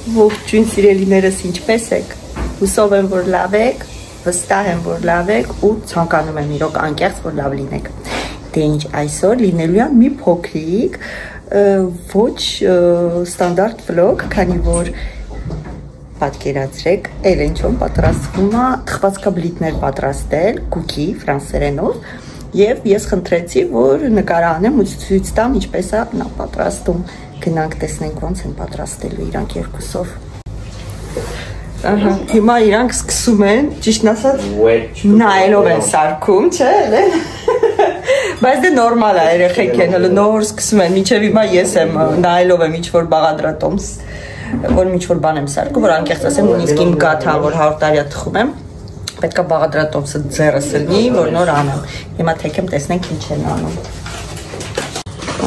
Ողջույն սիրելիներս, ինչպես եք։ Հուսով եմ, որ լավ եք, վստահ եմ, որ լավ եք ու ցանկանում եմ իրոք անկեղծ, որ լավ լինեք։ Դե ինչ այսօր լինելու է մի փոքրիկ ոչ ստանդարտ վլոգ, քանի որ պատկերացրեք, Էլենչոն պատրաստվում է թխվածքաբլիթներ պատրաստել, կուքի ֆրանսերենով, եւ ես խնդրեցի, որ նկար անեմ ու ցույց տամ ինչպես է նա պատրաստում։ Գնանք տեսնենք ոնց են պատրաստելու իրանք երկուսով։ Ահա, հիմա իրանք սկսում են, ճիշտ ասած, նայելով են սարքում, չէ՞, Էլեն։ Բայց դե նորմալ է, երեխեք են, հələ նոր սկսում են, մինչև հիմա ես եմ նայելով եմ ինչ-որ բաղադրատոմս, որ ինչ-որ բան եմ սարքում, որ անկեղծ ասեմ, նույնիսկ իմ գաթան, որ 100 տարի թխում եմ, պետք է բաղադրատոմսը ձեռս լինի, որ նոր անեմ։ Հիմա թեքեմ տեսնենք ինչ են անում։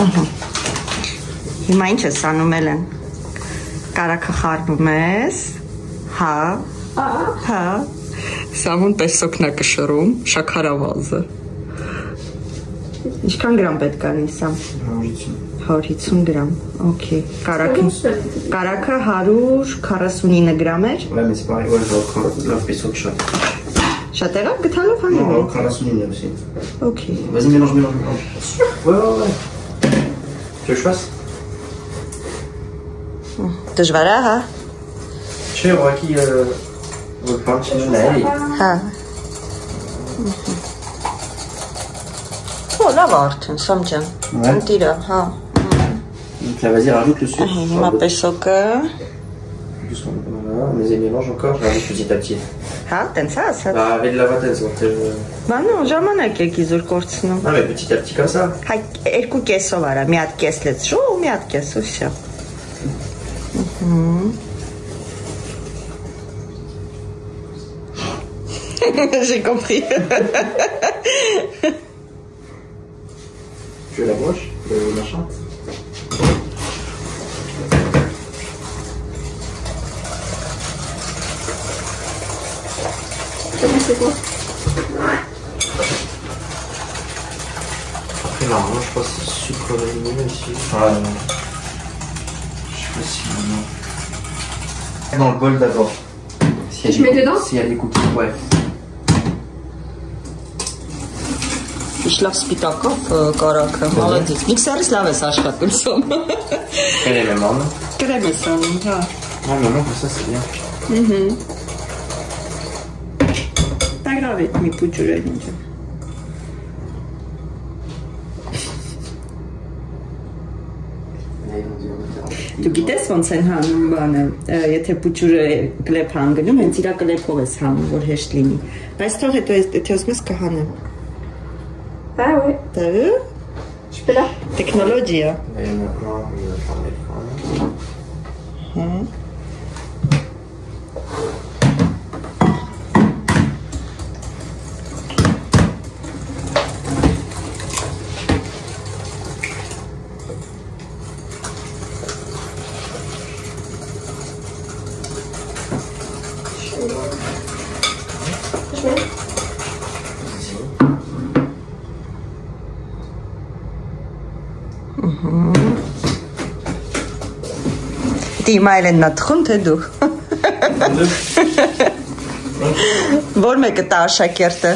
Ահա։ Հիմա ինչ ես անում Էլեն։ Կարակը խառնում ես։ Հա։ Հա։ Սամուն պեսոկնա կշռում, շաքարավազը։ Ինչքան գրամ պետք է նիսամ։ 150 գրամ, օքեյ, կարակը 149 գրամ էր։ Շատ եղավ գթալով հանում է։ 49 aussi. Օքեյ։ Vas-y, mélange. Ouais. Tu veux que je fasse? Դժվար է, հա։ Չէ, ուղղակի որ բան չնայելի։ Հա։ Ո, լավ արդեն, Սամջան։ Ընտիրա, հա։ Vas-y, rajoute le sucre. Հիմա պեսոկը։ Mais les mélanges encore, je rajoute petit à petit. Հա, տենց է ասած։ Avec de la vatelle, ça va. Բա նո, ժամանակ եք իզուր կորցնում։ Ah, mais petit à petit comme ça. Հայ, երկու կեսով արա, մի հատ կես լեցրու ու մի հատ կես ու всё. J'ai compris. Tu veux la broche, le machin? C'est quoi? Après, normalement, je pense que c'est sucre vanillé aussi. Ouais. Je sais pas si. Dans le bol d'abord. Si je mets dedans? S'il y a des cookies, ouais. Շլավ սպիտակով կարակը, մալադից։ Միքսերից լավ ես աշխատում Սոմ։ Կրեմ եմ անում։ Կրեմ ես անում, հա։ Հա, նոնում, հսա c'est bien. Տագրավետ մի պուջուրել ինջը։ Դու գիտես ոնց են հանում բանը, եթե պուջուրը կլեպ հանգնում, հենց իրա կլեպով ես հանում, որ հեշտ լինի։ Բայց թող հետո եթե ուզում ես կհանեմ։ Ah oui. T'as vu? Je peux là. Technologie. Et maintenant, il va faire l'écran. Դիմայել են նա տխում, թե դու։ Որ մեկը տա աշակերտը։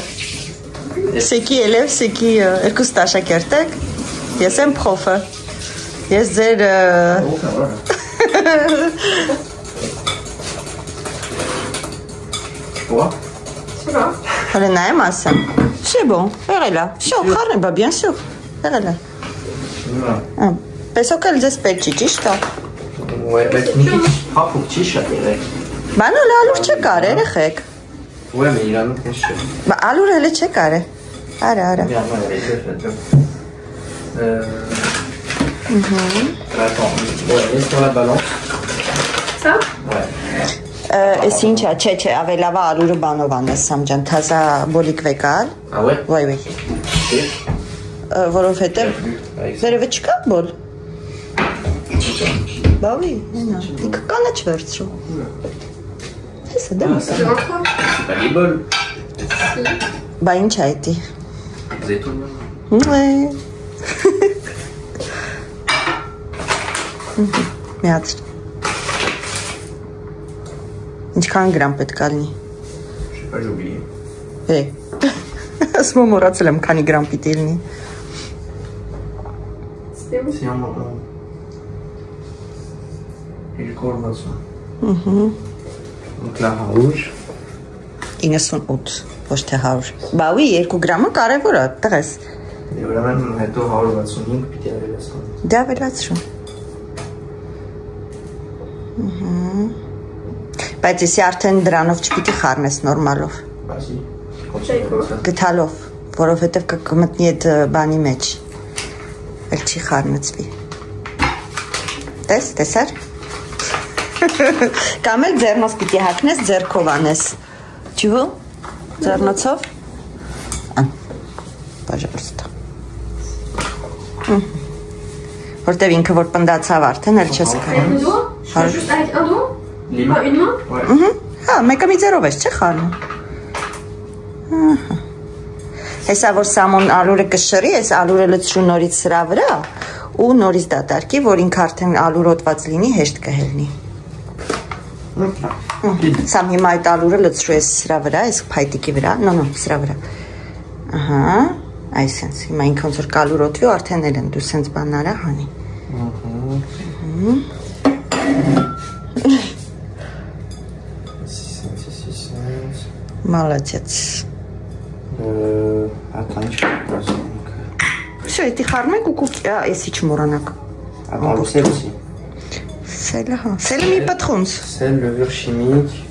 Սեկի էլև, սեկի երկուս տա աշակերտեք։ Ես եմ պխովը։ Ես ձեր… Հələ նայեմ ասեմ։ C'est bon, եղել է։ Շո, խառն է, բա, bien sûr։ Եղել է։ Պեսոկը ձեզ պետք չի, ճիշտ է։ Ouais, bah tu me dis, ah, pour petit chat, bah non, là, alors, tu carré, les mecs. Ouais, mais il a un autre chat. Bah, alors, elle est carré. Ara. Attends, ouais, laisse sur la balance. Ça? Ouais. Est-ce que tu as avec la valeur de Banovan, Samjan, Taza, Bolikvekal? Ah ouais? Oui. Vous faites? Vous avez du bol? Bah oui, non. Et quand là tu vas faire ça? C'est dingue ça. C'est pas des bols. Bah une chatte. Vous êtes tout le monde? Ouais. Merde. Ինչքան գրամ պետք է լինի։ Pas oublié. Ասում եմ մոռացել եմ քանի գրամ պիտի լինի։ C'est un moment. Et le corbeau. Donc la rouge. 98 ոչ թե 100։ Բա ուի 2 գրամը կարևոր է, տղես։ Et ուրեմն հետո 165 պիտի ավելացնեմ։ Դա ավելացրու։ Բայց եսի արդեն դրանով չպիտի խառնես նորմալով։ Vas-y. Գթալով, որովհետև կմտնի այդ բանի մեջ։ Էլ չի խառնեցվի։ Տեսար։ Կամ էլ ձեռնոց պիտի հագնես, ձեռքով անես։ Չու՞։ Ձեռնոցով։ Пожалуйста։ Որտև ինքը որ պնդացավ արդեն, էլ չես կարող։ Juste avec un doigt? Une main? Հա, մեկը մի ձեռով ես, չէ՞ խառնում։ Հեսա որ սամոն ալուրը կշռի, ես ալուրը լցրու նորից սրա վրա ու նորից դատարկի, որ ինքը արդեն ալուրոտված լինի, հեշտ կհելնի։ Սամ հիմա այդ ալուրը լցրու ես սրա վրա, ես փայտիկի վրա, նո, սրա վրա։ Ահա, այսենց, հիմա ինքը ոնց որ կալուրոտվի ու արդեն էլ են դու սենց բան արա հանի։ Молодец. Все, эти хармы кукуки, если чмуранак. Attends, le sel aussi. Celle-là, c'est le mi-patron. Sel, levure chimique.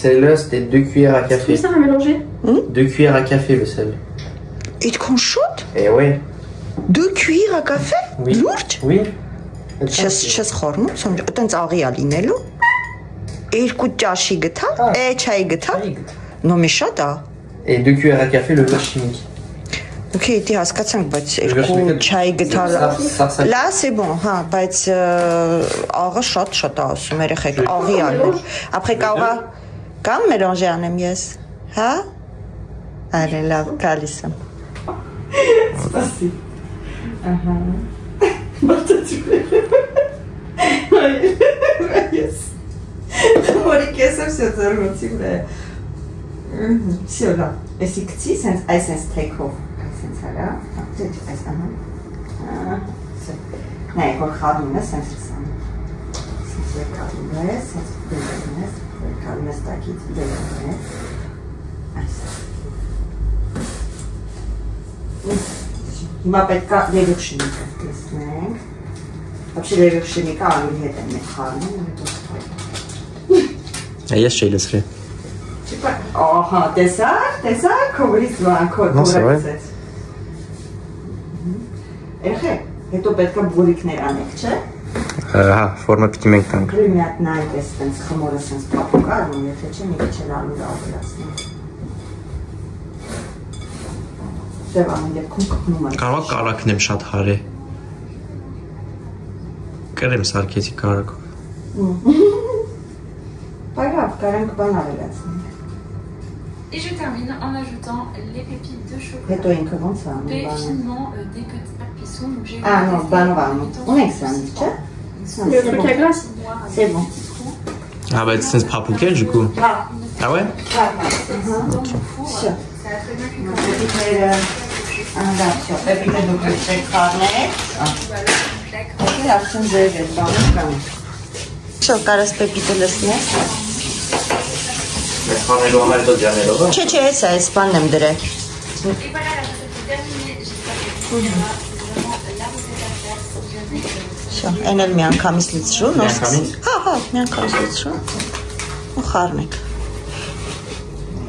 Celle-là, c'était 2 cuillères à café. Ça va mélanger? 2 cuillères à café, le sel. Et tu conchoutes? Eh ouais. 2 cuillères à café? Oui. Lourd? Oui. Չես խորնում, այտենց աղի ա լինելու։ 2 ճաշի գտա, չայի գտա։ Նո մի շատ ա։ Et 2 cuillères à café, levure chimique. Ok, դի հասկացանք, բայց 2 չայի գտալ։ Լա, c'est bon, հա, բայց աղը շատ ա ասում, երեխեք, աղի անել։ Après կարող կամ mélanger անեմ ես, հա։ Արե լավ, գալիս եմ։ Спасибо. Ահա։ Մորիկեսը все ծառնոցի վրա։ Всё, լավ։ Էսի գցի, սենց այսենց թեքով։ Այսենց հələ։ Այս ահա։ Նայ, որ խառնում ես, սենց սան։ Սենց կառնում ես, սենց դերում ես, կառնում ես տակից դերում ես։ Այս։ Հիմա պետք է լերուշինիկը տեսնենք։ Вообще լերուշինիկը ալուրի հետ են խառնում, Ես չէի լցրի։ Ահա, տեսար, քովրից վանքոտ որեցեց։ Երեխեք, հետո պետք է բուրիկներ անեք, չէ՞։ Հա, ֆորմը պիտի մենք տանք։ Գրի մի հատ նայեք ես տենց խմորը սենց պապուկ արնում, եթե չէ, մի քիչ էլ ալուրը ավելացնում։ Դե բան, դեպքում կպնում եմ։ Կարող կարակնեմ շատ հարի։ Կրեմ սարքեցի կարակով։ Պայրավ, կարանք բան ավելացնենք։ Et je termine en ajoutant les pépites de chocolat. Հետո ինքը ոնց է անում Fait բանը։ finement des petits à cuisson. Donc j'ai Non, բանով անում։ Ունենք սանից, չէ։ le truc à glace. C'est bon։ Ah bah c'est papukel du coup. Հա, Ah ouais? հա, Всё։ Պեպիտները անդա, всё, պեպիտը դուք եք խառնել։ Ահա, արդեն ձեր է բանը կամ։ Всё, կարաս պեպիտը լցնես։ Mais խառնելու համար դու ջանելով։ Չէ, հեսա, այս բանն եմ դրել։ Et voilà, la recette est terminée. J'espère que c'est vraiment la recette à faire. Всё, այն էլ մի անգամից լցրու, նոր։ Հա, մի անգամից լցրու։ Ու խառնեք։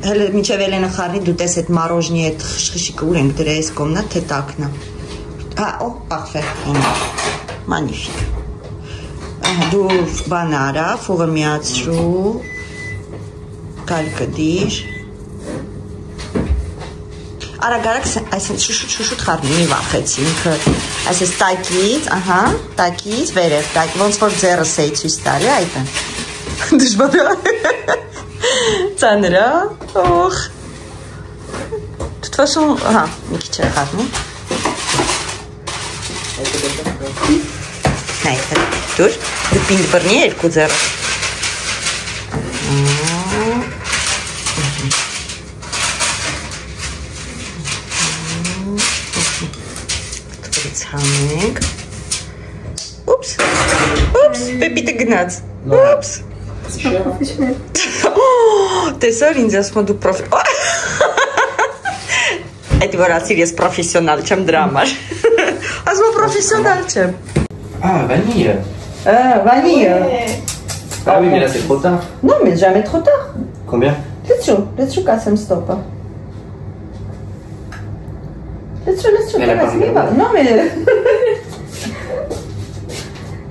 Հələ միջև Էլենը խառնի, դու տես այդ մարոժնի այդ խշխշիկը ուր ենք դրել այս կողմնա, թե տակնա։ Հա, օ, parfait, magnifique։ Ահա դու բան արա, ֆուղը միացրու, կալկը դիր։ Արագ-արագ այսինքն շուշուտ խառնի, մի վախեցի, ինքը այսպես տակից, ահա, տակից վերև, տակ, ոնց որ ձեռս էի ցույց տալի, այդ է։ Դժվար է։ Ծանր է, օխ։ Դու հա, մի քիչ է խառնում։ Նայ, դուր, դու պինդ բռնի երկու ձեռը։ Դուրից հանենք։ Ուպս, պեպիտը գնաց, ուպս։ Տեսար ինձ ասում դու Այդ որ ասիր ես պրոֆեսիոնալ չեմ դրա համար։ Ասում պրոֆեսիոնալ չեմ։ Vanille. Vanille. Ah oui, mais là c'est trop tard. Non, mais jamais trop tard. Combien? Let's show quand ça me stoppe. Let's show, non mais...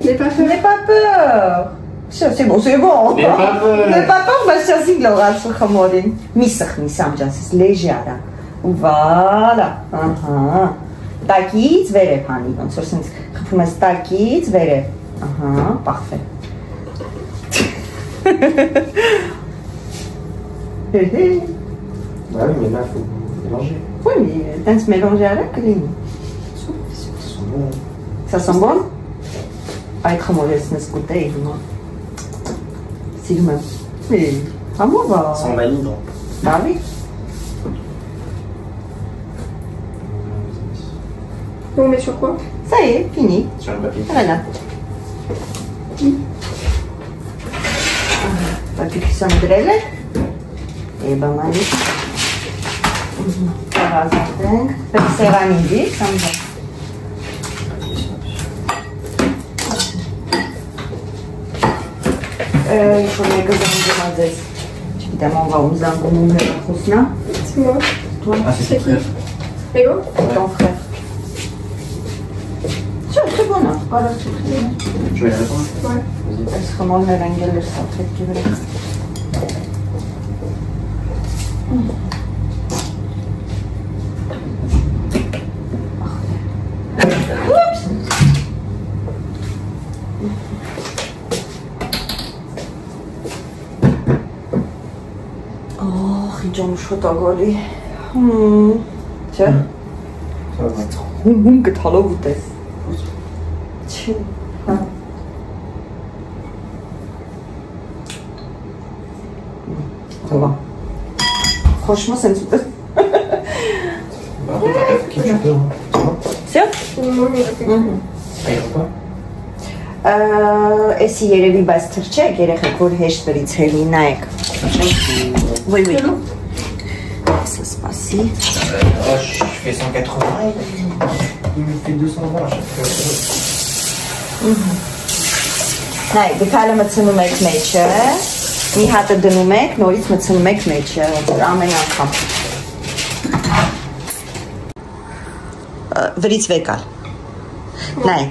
N'aie pas peur. N'aie pas peur. C'est bon, c'est bon. N'aie pas peur. N'aie pas peur, ma chère Ziglaura, c'est Khamodin. Misam, c'est léger. Voilà. Takից վերև հանի, ոնց որ սենց խփում ես takից վերև։ Ահա, parfait։ Bah oui, mais là faut mélanger. Oui, mais tens mélanger araq կլինի։ Ça sent bon? Այդ խմորեցնես կուտեի հիմա։ Սիրում եմ։ Համով է։ Sans vanille, non. Bah oui. On met sur quoi? Ça y est, fini. Sur le papier. Voilà. Papier qui sont drôles. Et ben magnifique. Ça va s'entendre. C'est vanille, ça me va. Il faut que je me dise. Évidemment, on va vous envoyer un peu de C'est moi. Toi, Ah, c'est ton frère. Ego? ton frère. C'est très bon, hein? Voilà, c'est très bon. Tu veux la répondre? Ouais. Vas-y. Est-ce que mon merengue le sent très dur? Ջոմ շոտագորի։ Չէ։ Հում գտալով ուտես։ Չի։ Հովա։ Խոշմա սենց ուտես։ Bah, qui tu peux, hein. Սյո։ Ça ira pas? Էսի երևի բայց թրջեք երեխեք, որ հեշտ բրից հելի նայեք։ Oui, oui. Ça se passe. Je fais 180, il me fait 220 à chaque fois. Հայ, դուքալը մցնում եք մեջը, մի հատը դնում եք, նորից մցնում եք մեջը, ամեն անգամ։ Վրից վեկալ։ Նայ։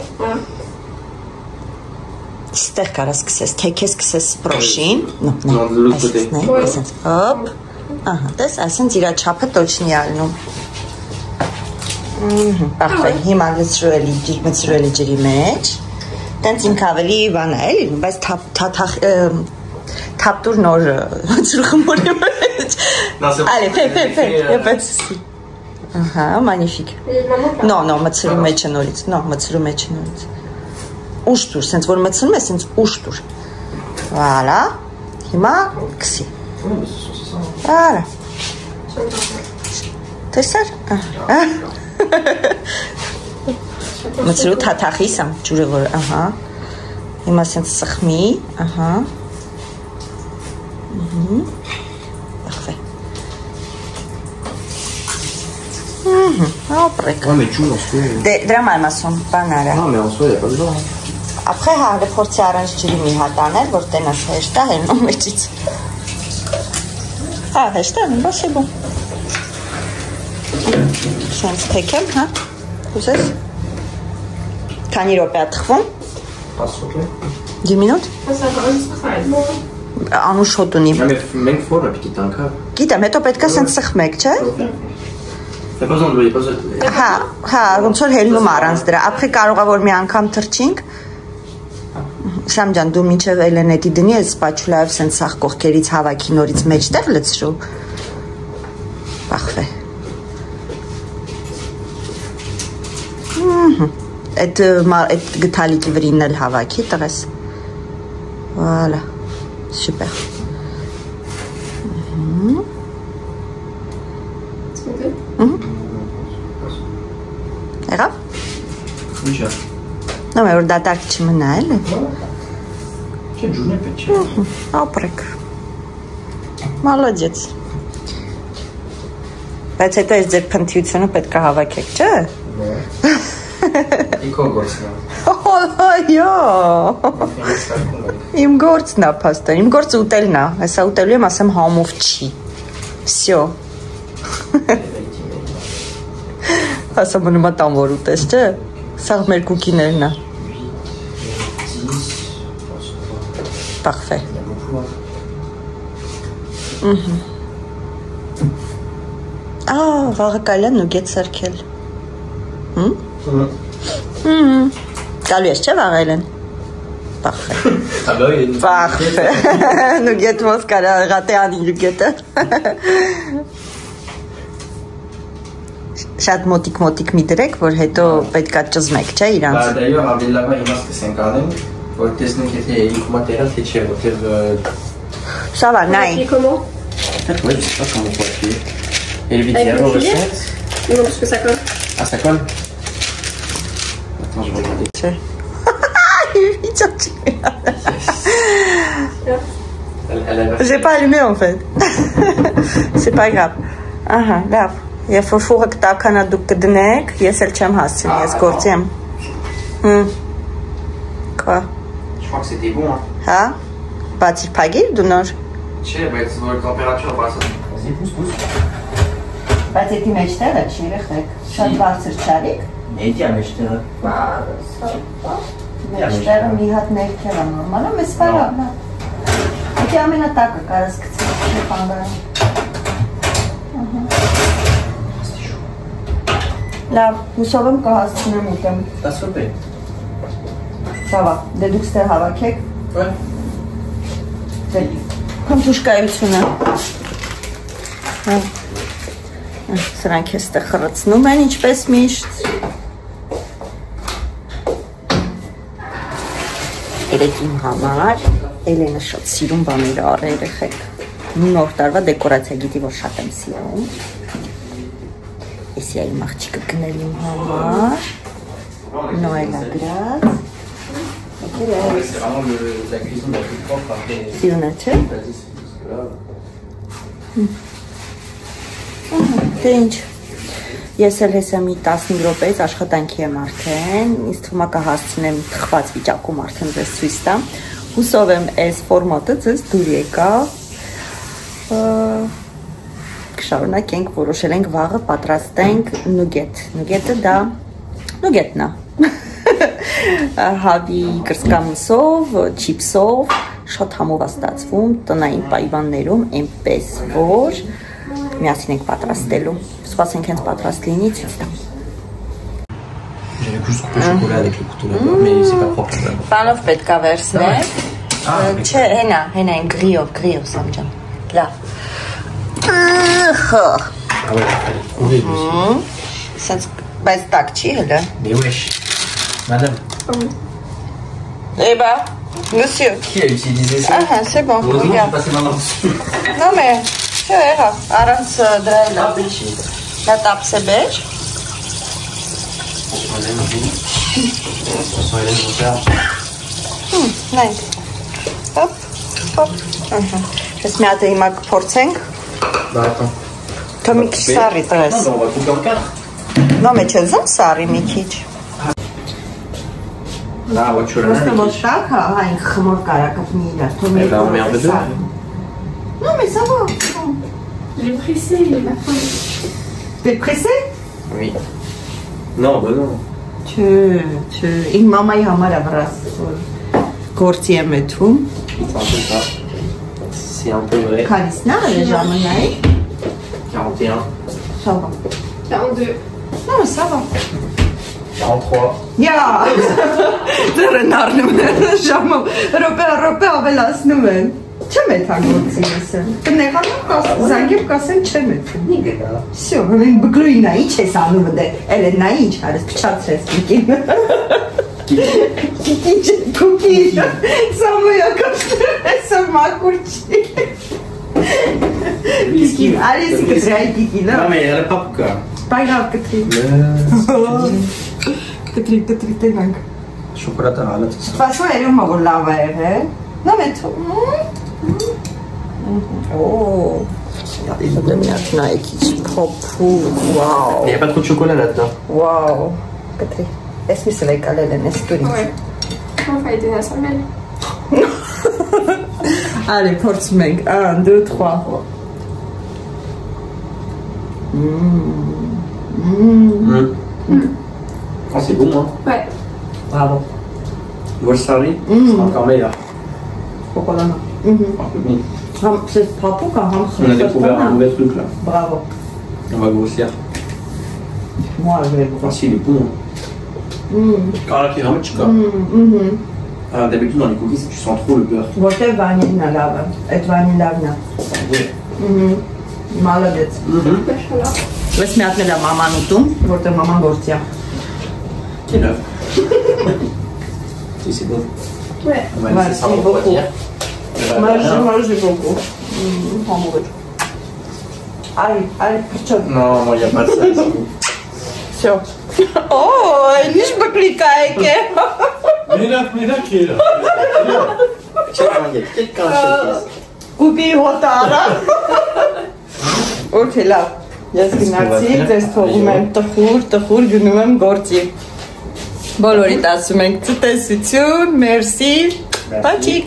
Ստեղ կարա սկսես, թե քեզ սկսես պրոշին։ Non, de l'autre côté. Հոպ։ Ահա, տես, այսինքն իրա չափը точно ալնում։ Parfait, հիմա լցրու էլի ջրի մեջ։ Տենց ինք ավելի բան է, էլի, բայց թափտուր նոր լցրու խմորի մեջ։ Allez, fais. Ահա, magnifique։ Non, մցրու մեջը նորից, մցրու մեջը նորից։ Ուշ տուր, սենց որ մցնում է, սենց ուշ տուր։ Voilà, հիմա կսի։ Արա։ Տեսար։ Մցրու թաթախի սամ, ջուրը որ, ահա։ Հիմա սենց սխմի, ահա։ Parfait. Ապրեք։ Ouais, mais tu en soi. Դրա մայմ ասում, բան արա։ Non, mais en soi, il n'y a pas besoin. Après, le փորձի առանց ջրի մի հատ անել, որ տենաս հեշտ է հելնում մեջից։ Հեշտ է, բա c'est bon։ Սենց թեքեմ, հա։ Ուզես։ Քանի րոպե է թխվում։ 10 րոպե։ 10 minutes։ Ça va juste faire. Անուշ հոտ ունի։ Mais même fois, là, puis qui t'en cap. Գիտեմ, հետո պետք է սենց սխմեք, չէ։ Fais pas besoin de l'eau, il n'y a pas besoin de... Հա, ոնց որ հելնում առանց դրա։ Après կարող է որ մի անգամ թրջինք։ Շամ ջան, դու մինչև Էլենետի դնի ես սպաչուլայով սենց սաղ կողքերից հավաքի նորից մեջտեղ լցրու։ Parfait։ այդ գթալիկի վրին էլ հավաքի տղես։ Voilà, super։ Եղավ։ Ինչա։ Նո, որ դատարկ չմնա էլ է։ Չէ, ջուրն է պետք է։ Ապրեք։ Մալոդեց։ Բայց հետո այս ձեր փնթիությունը պետք է հավաքեք, չէ։ Իքո գործն է։ Այո։ Իմ գործն է, փաստորեն, իմ գործը ուտելն է, հեսա ուտելու եմ, ասեմ համով չի։ Всё։ Ասա մնում է տան որ ուտես, չէ։ Սա մեր կուկիներն է։ Parfait։ Վաղը կարելի է նուգետ սարքել։ Գալու ես, չէ՞ վաղելեն։ Parfait։ Parfait։ Նուգետ ոնց կարա ղատե անի նուգետը։ Շատ մոտիկ մի դրեք, որ հետո պետքա ճզմեք, չէ՞ իրանց։ Բայց այո, ավելի լավ է հիմա սկսենք անենք, որ տեսնենք եթե իքոմա տերա թե չէ, որտեղ Ça va, naï. Et comment? Peut-être, ouais, je sais pas comment on peut appuyer. Et le vitière, on recette. Non, parce que ça colle. Ah, ça colle? Attends, je vais regarder. J'ai pas allumé en fait. C'est pas grave. Aha, լավ. Երբ որ ֆուղը կտականա դուք կդնեք, ես էլ չեմ հասցնի, ես գործի եմ։ Quoi? Je crois que c'était bon, hein. Հա? Բացիր փագիր դու նոր։ Չէ, բայց որ տեմպերատուրա բարձր։ Vas-y, pousse. Բայց էդի մեջտեղը չի երեխեք։ Շատ բարձր չարիք։ Էդի մեջտեղը։ Մեջտեղը մի հատ ներքև է նորմալ, մեզ վարավն է։ Էդի ամենատակը կարաս գցել շեփանգարան։ Լավ, հուսով եմ կհասցնեմ ուտեմ։ 10 րոպե։ Ça va, դե դուք ստեղ հավաքեք։ Ouais. Քնթուշկայությունը։ Սրանք էստեղ խրացնում են ինչպես միշտ։ Երեք իմ համար Էլենը շատ սիրուն բաներ առ երեխեք։ Նոր տարվա դեկորացիա գիտի որ շատ եմ սիրում։ Էսի այ մաղջիկը գնել իմ համար։ Նոելա գրած։ C'est vraiment la cuisine la plus propre après. Սիրուն է, չէ։ Դե ինչ, ես էլ հեսա մի 15 րոպեից աշխատանքի եմ արդեն, ինձ թվում է կհասցնեմ թխված վիճակում արդեն ձեզ ցույց տամ, հուսով եմ այս ֆորմատը ձեզ դուր եկա, կշարունակենք, որոշել ենք վաղը պատրաստենք նուգետ, նուգետը դա, նուգետն է, հավի կրսկամսով, չիպսով, շատ համով է ստացվում տնային պայմաններում, այնպես որ միասին ենք պատրաստելու, սպասենք հենց պատրաստ լինի ցույց տամ։ J'avais juste coupé le chocolat avec le couteau là-bas, mais c'est pas propre là. Բանով պետք է վերցնել, չէ, հենա են գրիով սամջան, լավ։ Ah ouais, fallait trouver aussi. Սենց, բայց տակ չի հելը։ Mais wesh, madame. Eh bah, monsieur. Qui a utilisé ça? Ah, c'est bon, Heureusement, j'ai regarde. passé ma main dessus. Non mais, չէ եղավ, առանց դրայլը։ Ah, petit. Դա տապսե բեջ։ Hélène, oui. Sans Hélène, je vais faire. Նայք, հոպ, հոպ, ես մի հատ հիմա կփորձենք, Bah attends. թո մի քիչ սարի տղես։ Non, mais on va couper en 4. No, me չէ զմ սարի մի քիչ։ Là, voiture là. Просто вот так, ага, их хмур каракатни, да. Eh ben, on met un peu d'eau. Non, mais ça va. J'ai pressé, il est ma femme. T'es pressé? Oui. Non, bah non. Իմ մամայի համար է վրաս գործի եմ էթում։ C'est un peu ça. C'est un peu vrai. Քանիսն է ժամանակ։ 41. Ça va. 42. Non, mais ça va. 43. Յա։ Դեռն առնում են ժամը, ռոպե ավելացնում են։ Չեմ էթագործի եսը։ Կնեղանամ զանգեմ կասեմ չեմ էթում։ Всё, բգլույնա, ինչ ես անում դե։ Էլենա ինչ արես, փչացրես միկին։ Կուկի, Սամոյա կապտր, այսօր մակուր չի։ Կիկին, արես կտրի, այ կիկին, Non mais elle a pas pourquoi. Պայրավ կտրի։ Կտրի տենանք։ Շոկոլադը հալած է։ Սպասում երում որ լավ է եղել։ Նա մեծ։ Օ։ Դե միած նայքի փոփու, վաու։ Il y a pas trop de chocolat là-dedans. Վաու։ Կտրի։ Էս մի սլեկալել են, էս տուրի։ Ouais. On va aider la semaine. Allez, փորձում ենք։ 1, 2, 3։ Ah, c'est bon, hein. Ouais. Bravo. Wasabi, c'est encore meilleur. Pourquoi là? Un peu bon. C'est pas pour quand On a découvert un mauvais truc là. Bravo. On va grossir. Moi, je vais Ah, si, il est bon. Quand la kiramachka. Alors, d'habitude, dans les cookies, tu sens trop le beurre. Որտե վանիլնա լավը, այդ վանիլավն է։ Մալադեց։ Machallah. Ես մի հատնել եմ մաման ուտում, որտեղ մաման գործի է։ Qui est neuf. Si, c'est bon. Ouais. On va laisser ça refroidir. Manger beaucoup. Allez, picture. Non, moi, il n'y a pas de ça ici. Все. О, лишь бы кликайки. Mira qui est là. Il y a quelqu'un chez Կուկի հոտարը։ Okay, լավ։ Ես գնացի, ձեզ թողում եմ տխուր գնում եմ գործի։ Բոլորիդ ասում ենք ցտեսություն, մերսի, պաչիկ։